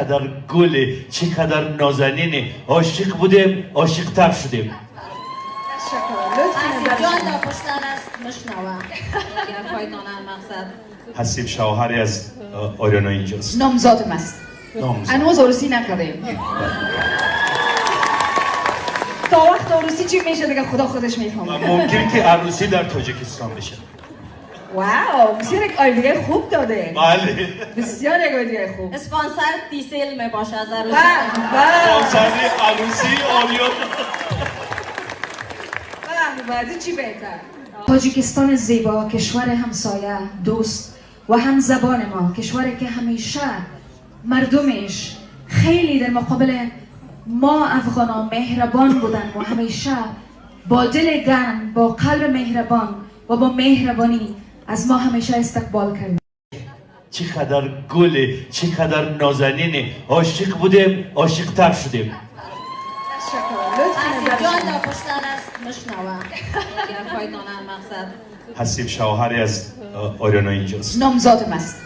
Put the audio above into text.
چقدر گله، چقدر نازنینه. عاشق بودیم، عاشق‌تر شدیم. جان پشتر است مشنوم حرفای دانم مقصد حسیب شوهری از آریانا اینجاست. نامزادم است. نامزد. هنوز عروسی نکردیم. تا وقت عروسی چی میشه دیگه خدا خودش میفهمه. ممکنه که عروسی در تاجیکستان بشه. واو، بسیار یک آیدیه خوب داده. بله. بسیار یک آیدیه خوب. اسپانسر دیسل می باشه از عروسی. اسپانسر عروسی آریانا. بعدی چی بهتر؟ تاجیکستان زیبا، کشور همسایه، دوست و هم زبان ما، کشوری که همیشه مردمش خیلی در مقابل ما افغانان مهربان بودن و همیشه با دل گرم، با قلب مهربان و با مهربانی از ما همیشه استقبال کردن. چقدر گله، چقدر نازنینه. عاشق بودیم، عاشق‌تر شدیم. جان پشتر است مشنوم حرفای دانم مقصد حسیب شوهری از آریانا اینجاست. نامزادم است.